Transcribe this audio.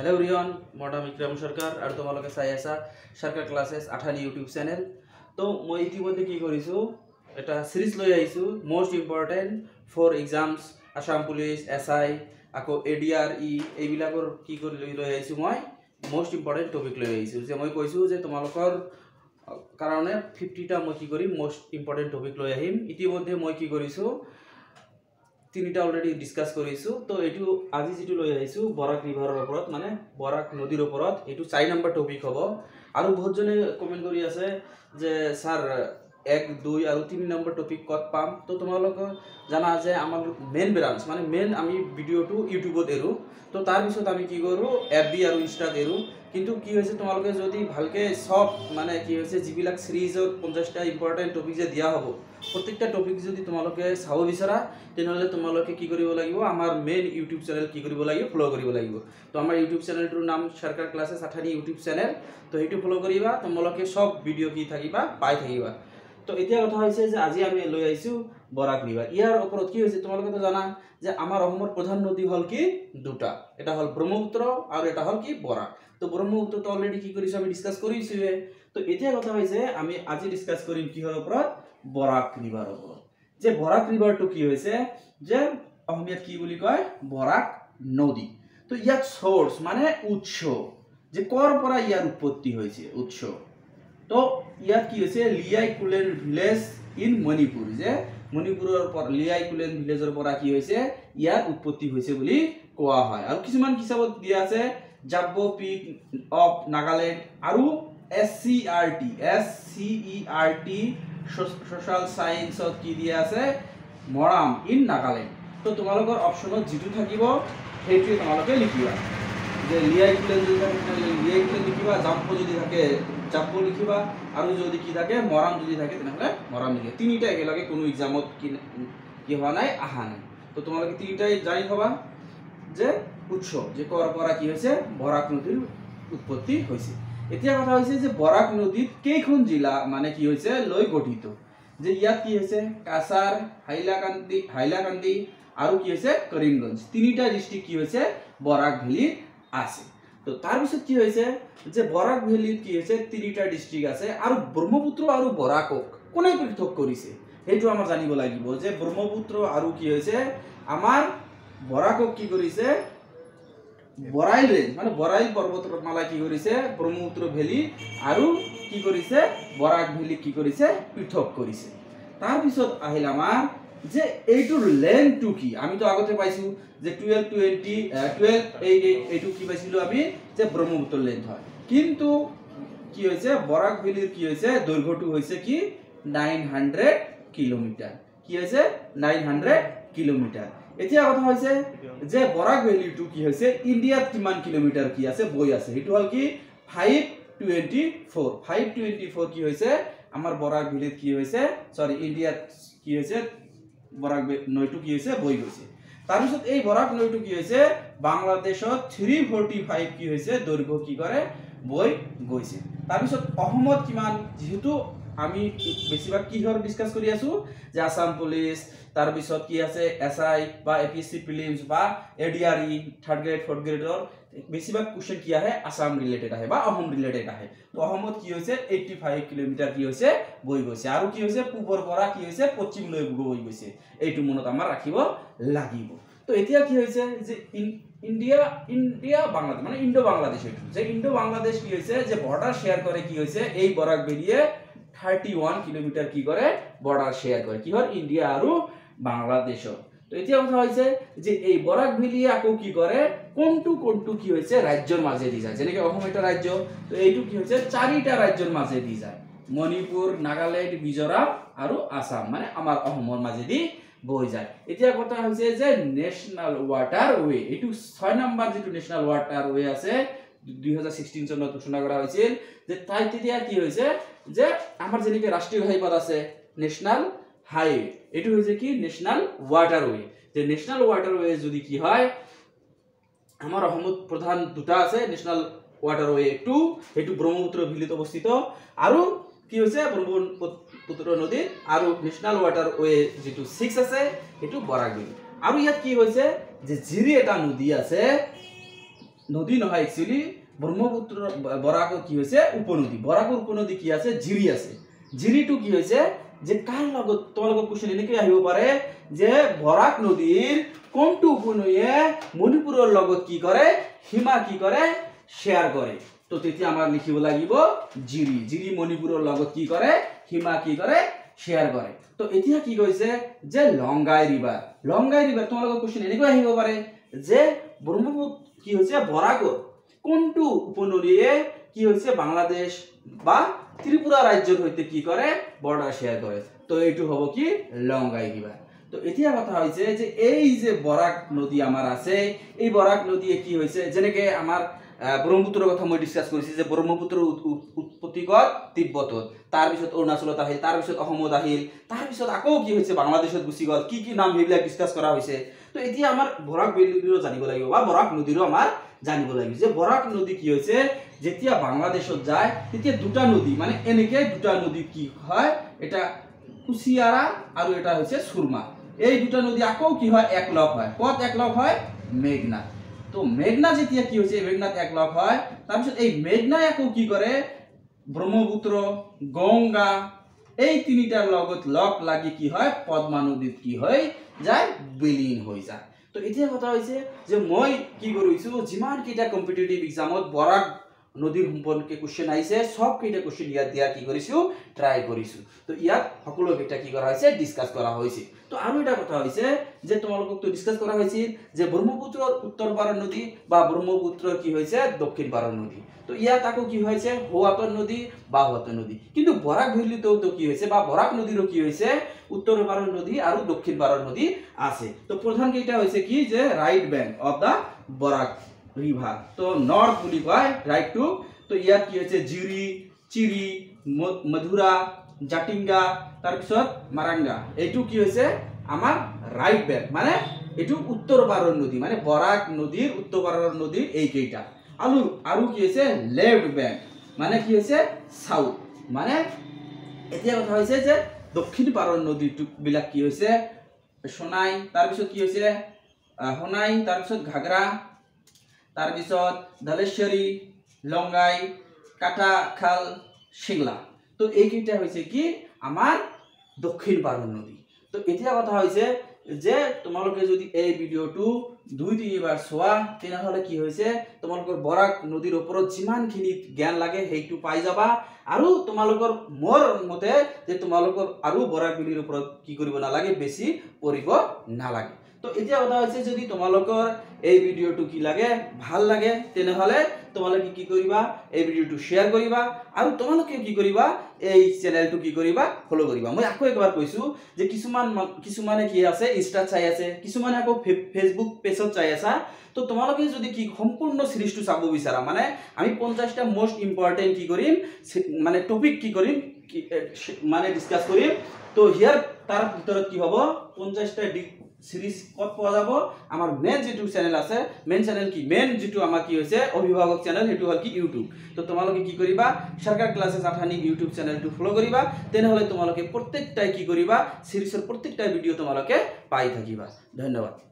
Hello everyone मोर नाम विक्रम सरकार और तुम्हारे चाई आसा सरकार क्लासेस आठानी यूट्यूब चैनल। तो मैं इतिमध्ये कि करिसु एटा सीरीज লৈ आइसु most important for exams Assam police SI आको एडीआरई এইবিলাকৰ কি কৰি লৈ আইसु মই मोस्ट इम्पर्टेन्ट टपिक লৈ आइसु যে মই কৈছো যে তোমালোকৰ কাৰণে 50টা মই কি কৰিম मोस्ट इम्पर्टेन्ट टपिक লৈ আহিম। ইতিमध्ये মই কি কৰিছো তিনিটা অলৰেডি ডিসকাস কৰিছো। তো এটু আজি যেটো লৈ আইছো বৰাক ৰিভাৰৰ ওপৰত মানে বৰাক নদীৰ ওপৰত এটু 4 নম্বৰ টপিক হ'ব। আৰু বহুত জনে কমেন্ট কৰি আছে যে স্যাৰ 1 2 আৰু 3 নম্বৰ টপিক কত পাম। তো তোমালোক জানা যে আমাৰ মেইন ব্ৰাঞ্চ মানে মেইন আমি ভিডিওটো ইউটিউবত এৰো। তো তাৰ পিছত আমি কি কৰো এফবি আৰু ইনষ্টাত এৰো। কিন্তু কি হৈছে তোমালোকে যদি ভালকে সব মানে কি হৈছে যিবিলাক সিরিজত 50টা ইম্পর্টেন্ট টপিক যে দিয়া হ'ব প্রত্যেকটা টপিক যদি তোমালোকে চাব বিচাৰা তেনেহলে তোমালোকে কি কৰিব লাগিব আমাৰ মেইন ইউটিউব চ্যানেল কি কৰিব লাগিব ফলো কৰিব লাগিব। তো আমাৰ ইউটিউব চ্যানেলটোৰ নাম সৰকাৰ ক্লাसेस আঠানি ইউটিউব চ্যানেল। তো এইটো ফলো কৰিবা তোমালোকে সব ভিডিও কি থাকিবা পাই থাকিবা। তো এতিয়া কথা হৈছে যে আজি আমি লৈ আইছো বৰাক ৰিভাৰ। ইয়াৰ ওপৰত কি হৈছে তোমালোকে তো জানা যে আমাৰ অসমৰ প্ৰধান নদী হল কি দুটা, এটা হল ব্ৰহ্মপুত্ৰ আৰু এটা হল কি বৰাক। তো ব্ৰহ্মপুত্ৰ তো অলৰেডি কি কৰিছো আমি ডিসকাস কৰিছো। তো এতিয়া কথা হৈছে আমি আজি ডিসকাস কৰিম কিহৰ ওপৰত বৰাক ৰিভাৰৰ ওপৰত। যে বৰাক ৰিভাৰটো কি হৈছে যে অসমীয়াত কি বুলি কয় বৰাক নদী। তো ইয়াত সোৰ্স মানে উৎস যে কৰ পৰা ইয়াৰ উৎপত্তি হৈছে উৎস। তো ইয়াত কি হৈছে লিয়াইকুলেন ভিলেজ ইন মণিপুৰ যে মণিপুৰৰ পৰা লিয়াইকুলেন ভিলেজৰ পৰা কি হৈছে ইয়াৰ উৎপত্তি হৈছে বুলি কোৱা হয়। আৰু কিছুমান কিতাপত দিয়া আছে জাব্বো পিক অফ নাগালেণ্ড আৰু SCERT সোশ্যাল সায়েন্সত কি দিয়া আছে মৰাম ইন নাগালেণ্ড। তো তোমালোকৰ অপশনত যেটো থাকিব সেইটোৱে তোমালোকে লিখিবা যে লিয়াইকুলেন যদি থাকে লিয়াইকুলেন লিখিবা, জাব্বো যদি থাকে জাব্বো লিখিবা আৰু যদি কি থাকে মৰাম যদি থাকে তেনেহলে মৰাম লিখিবা। তিনিটা একেলগে কোনো এক্সামত কি হোৱা নাই আহা নাই। তো তোমালোকে তিনিটাই জানি থবা যে উৎস যে কৰ পৰা কি হৈছে বৰাক নদীৰ উৎপত্তি হৈছে। এতিয়া কথা হৈছে যে বৰাক নদীত কেইখন জিলা মানে কি হৈছে লৈ গঠিত। যে ইয়াত কি হৈছে কাছাৰ হাইলাকান্দি আৰু কি হৈছে কৰিমগঞ্জ তিনিটা ডিস্ট্ৰিক্ট কি হৈছে বৰাক ভেলীত আছে। তো তাৰ পিছত কি হৈছে যে বৰাক ভেলীত কি হৈছে তিনিটা ডিস্ট্ৰিক্ট আছে আৰু ব্ৰহ্মপুত্ৰ আৰু বৰাকক কোনে পৃথক কৰিছে সেইটো আমাৰ জানিব লাগিব। যে ব্ৰহ্মপুত্ৰ আৰু কি হৈছে আমাৰ বৰাকক কি কৰিছে বৰাইল ৰেঞ্জ মানে বৰাইল পৰ্বতমালা কি কৰিছে ব্ৰহ্মপুত্ৰ ভেলী আৰু কি কৰিছে বৰাক ভেলী কি কৰিছে পৃথক কৰিছে। তাৰ পিছত আহিল আমাৰ যে এইটোৰ লেন্থটো কি। আমি তো আগতে পাইছো যে 12 এইটো কি পাইছিলো আমি যে ব্ৰহ্মপুত্ৰ লেন্থ হয়। কিন্তু কি হৈছে বৰাক ভেলীৰ কি হৈছে দৈৰ্ঘ্যটো হৈছে কি 900 কিলোমিটাৰ। কি হৈছে 900 কিলোমিটাৰ। এতিয়া কথা হৈছে যে বৰাক ভেলীটো কি হৈছে ইন্ডিয়াত কিমান কিলোমিটাৰ কি আছে বৈ আছে সেইটো হল কি 524 কি হৈছে আমাৰ বৰাক ভেলীত কি হৈছে সৰি ইন্ডিয়াত কি হৈছে বৰাক নৈটো কি হৈছে বৈ গৈছে। তাৰ পিছত এই বৰাক নৈটো কি হৈছে বাংলাদেশত 345 কি হৈছে দৈৰ্ঘ্য কি কৰে বৈ গৈছে। তাৰ পিছত অসমত কিমান যেহেতু আমি বেছিভাগ কিহৰ ডিসকাস কৰি আছো যে আসাম পুলিস তাৰ পিছত কি আছে এসআই বা এপিএসসি প্ৰিলিমস বা এডিআৰই 3rd গ্ৰেড 4th গ্ৰেডৰ বেছিভাগ কোশ্চেন কি আহে আসাম ৰিলেটেড আহে বা অসম ৰিলেটেড আহে। তো অসমত কি হৈছে 85 কিলোমিটাৰ কি হৈছে বৈ গৈছে আৰু কি হৈছে পূবৰ পৰা কি হৈছে পশ্চিমলৈ বৈ গৈছে। এইটো মনত আমাৰ ৰাখিব লাগিব। তো এতিয়া কি হৈছে যে ইন্ডিয়া বাংলাদেশ মানে ইন্ডো বাংলাদেশ এইটো যে ইন্ডো বাংলাদেশ কি হৈছে যে বৰ্ডাৰ শেয়াৰ কৰে কি হৈছে এই বৰাক ভেলীয়ে 31 কিলোমিটাৰ কি কৰে বৰ্ডাৰ শেয়াৰ কৰে কি হল ইন্ডিয়া আৰু বাংলাদেশৰ। তো এতিয়া কথা হৈছে যে এই বৰাক ভেলীয়ে আকৌ কি কৰে কোনটো কি হৈছে ৰাজ্যৰ মাজেদি যায়। যেনেকৈ অসম এটা ৰাজ্য তো এইটো কি হৈছে 4টা ৰাজ্যৰ মাজেদি যায় মণিপুৰ নাগালেণ্ড মিজোৰাম আৰু আসাম মানে আমাৰ অসমৰ মাজেদি বৈ যায়। এতিয়া কথা হৈছে যে নেশনাল ওয়াটাৰ ওয়ে এইটো 6 নম্বৰ যেটো নেশনাল ওয়াটাৰ ওয়ে আছে 2016 চনত ঘোষণা কৰা হৈছিল। যে তাই তেতিয়া কি হৈছে যে আমাৰ যেনেকৈ ৰাষ্ট্ৰীয় ঘাইপথ আছে নেশনাল হাইওয়ে এইটো হৈছে কি নেশনাল ওয়াটাৰ ওয়ে। যে নেশনাল ওয়াটাৰ ওয়ে যদি কি হয় আমাৰ অসমত প্ৰধান দুটা আছে নেশনাল ওয়াটাৰ ওয়ে 2 এইটো ব্ৰহ্মপুত্ৰ ভেলীত অৱস্থিত আৰু কি হৈছে ব্ৰহ্মপুত্ৰ নদী আৰু নেশনাল ওয়াটাৰ ওয়ে যেটো 6 আছে এইটো বৰাক ভেলী। আৰু ইয়াত কি হৈছে যে জিৰি এটা নদী আছে নদী নহয় একচুয়ালি ব্ৰহ্মপুত্ৰ বৰাকৰ কি হৈছে উপনদী বৰাকৰ উপনদী কি আছে জিৰি আছে জিৰিটো কি হৈছে যে কাৰ লগত তোমালোকৰ কোশ্চেন এনেকৈ আহিব পাৰে যে বৰাক নদীৰ কোনটো উপনদীয়ে মণিপুৰৰ লগত কি কৰে সীমা কি কৰে শেয়াৰ কৰে তো তেতিয়া আমাৰ লিখিব লাগিব জিৰি জিৰি মণিপুৰৰ লগত কি কৰে সীমা কি কৰে শেয়াৰ কৰে তো এতিয়া কি কৈছে যে লংগাই ৰিভাৰ তোমালোকৰ কোশ্চেন এনেকৈ আহিব পাৰে যে ব্ৰহ্মপুত্ৰ কি হৈছে বৰাকৰ কোনটো উপনদীয়ে কি হৈছে বাংলাদেশ বা ত্ৰিপুৰা ৰাজ্যৰ সৈতে কি কৰে বৰ্ডাৰ শেয়াৰ কৰে তো এইটো হ'ব কি লংগাই ৰিভাৰ তো এতিয়া কথা হৈছে যে এই যে বৰাক নদী আমাৰ আছে এই বৰাক নদীয়ে কি হৈছে যেনেকৈ আমাৰ ব্ৰহ্মপুত্ৰৰ কথা মই ডিসকাস কৰিছি যে ব্ৰহ্মপুত্ৰৰ উৎপত্তি ক'ত তিব্বতত তাৰ পিছত অৰুণাচলত আহিল তাৰ পিছত অসমত আহিল তাৰ পিছত আকৌ কি হৈছে বাংলাদেশত গুচি গ'ল কি নাম সেইবিলাক ডিসকাস কৰা হৈছে তো এতিয়া আমাৰ বৰাক নদীৰো জানিব লাগিব বা বৰাক নদীৰো আমাৰ জানিব লাগিব যে বৰাক নদী কি হৈছে যেতিয়া বাংলাদেশত যায় তেতিয়া দুটা নদী মানে এনেকৈ দুটা নদী কি হয় এটা কুশিয়াৰা আৰু এটা হৈছে সুৰমা এই দুটা নদী আকৌ কি হয় একলগ হয় ক'ত একলগ হয় মেঘনা তো মেঘনা যেতিয়া কি হৈছে মেঘনাত একলগ হয় তাৰপিছত এই মেঘনাই আকৌ কি কৰে ব্ৰহ্মপুত্ৰ গংগা এই তিনিটাৰ লগত লগ লাগি কি হয় পদ্মা নদীত কি হয় যায় বিলীন হৈ যায় তো এতিয়া কথা হৈছে যে মই কি কৰিছো যিমান কেইটা কম্পিটিটিভ এক্সামত বৰাক নদীৰ সম্পৰ্কে কোশ্চেন আহিছে সব কেইটা কোশ্চেন ইয়াত দিয়া কি কৰিছো ট্ৰাই কৰিছো তো ইয়াত সকলো কেইটা কি কৰা হৈছে ডিসকাস কৰা হৈছে তো আৰু এটা কথা হৈছে যে তোমালোকক তো ডিসকাস কৰা হৈছিল যে ব্ৰহ্মপুত্ৰৰ উত্তৰ পাৰৰ নদী বা ব্ৰহ্মপুত্ৰৰ কি হৈছে দক্ষিণ পাৰৰ নদী তো ইয়াত আকৌ কি হৈছে হোৱাতৰ নদী বা হোৱাতৰ নদী কিন্তু বৰাক ভেলীতো তো কি হৈছে বা বৰাক নদীৰো কি হৈছে উত্তৰ পাৰৰ নদী আৰু দক্ষিণ পাৰৰ নদী আছে তো প্ৰধান কেইটা হৈছে কি যে right bank of the Barak river তো নৰ্থ বুলি কয় ৰাইট টু তো ইয়াত কি হৈছে জিৰি চিৰি মধুৰা জাটিংগা তাৰ পিছত মাৰাংগা এইটো কি হৈছে আমাৰ ৰাইট বেংক মানে এইটো উত্তৰ পাৰৰ নদী মানে বৰাক নদীৰ উত্তৰ পাৰৰ নদীৰ এই কেইটা আৰু কি হৈছে লেফট বেংক মানে কি হৈছে সাউথ মানে এতিয়া কথা হৈছে যে দক্ষিণ পাৰৰ নদীটো বিলাক কি হৈছে সোনাই তাৰ পিছত কি হৈছে হোনাই তাৰ পিছত ঘাগৰা তাৰ পিছত ধলেশ্বৰী লংগাই কাটাখাল শিংলা তো এই কেইটা হৈছে কি আমাৰ দক্ষিণ পাৰৰ নদী তো এতিয়া কথা হৈছে যে তোমালোকে যদি এই ভিডিওটো 2-3 বাৰ চোৱা তেনেহলে কি হৈছে তোমালোকৰ বৰাক নদীৰ ওপৰত যিমানখিনি জ্ঞান লাগে সেইটো পাই যাবা আৰু তোমালোকৰ মোৰ মতে যে তোমালোকৰ আৰু বৰাক নদীৰ ওপৰত কি কৰিব নালাগে বেছি পঢ়িব নালাগে তো এতিয়া কথা হৈছে যদি তোমালোকৰ এই ভিডিওটো কি লাগে ভাল লাগে তেনেহলে তোমালোকে কি কৰিবা এই ভিডিওটো শেয়াৰ কৰিবা আৰু তোমালোকে কি কৰিবা এই চেনেলটো কি কৰিবা ফলো কৰিবা মই আকৌ একবাৰ কৈছো যে কিছুমানে কি আছে ইনষ্টা চাই আছে কিছুমানে আকৌ ফেসবুক পেজত চাই আছে তো তোমালোকে যদি কি সম্পূৰ্ণ সিৰিজটো চাব বিচাৰা মানে আমি 50টা মোস্ট ইম্পৰ্টেন্ট কি কৰিম মানে টপিক কি কৰিম মানে ডিসকাস কৰিম তো হিয়াৰ তাৰ ভিতৰত কি হ'ব 50টা সিৰিজ কত পোৱা যাব আমাৰ মেইন যেটো চ্যানেল আছে মেইন চ্যানেল কি মেইন যেটো আমাৰ কি হৈছে অভিভাৱক চ্যানেল হেতু হল কি ইউটিউব তো তোমালোকে কি কৰিবা সৰকাৰ ক্লাसेस আঠানি ইউটিউব চ্যানেলটো ফলো কৰিবা তেনেহলে তোমালোকে প্ৰত্যেকটাই কি কৰিবা সিৰিজৰ প্ৰত্যেকটা ভিডিও তোমালোকে পাই থাকিবা ধন্যবাদ।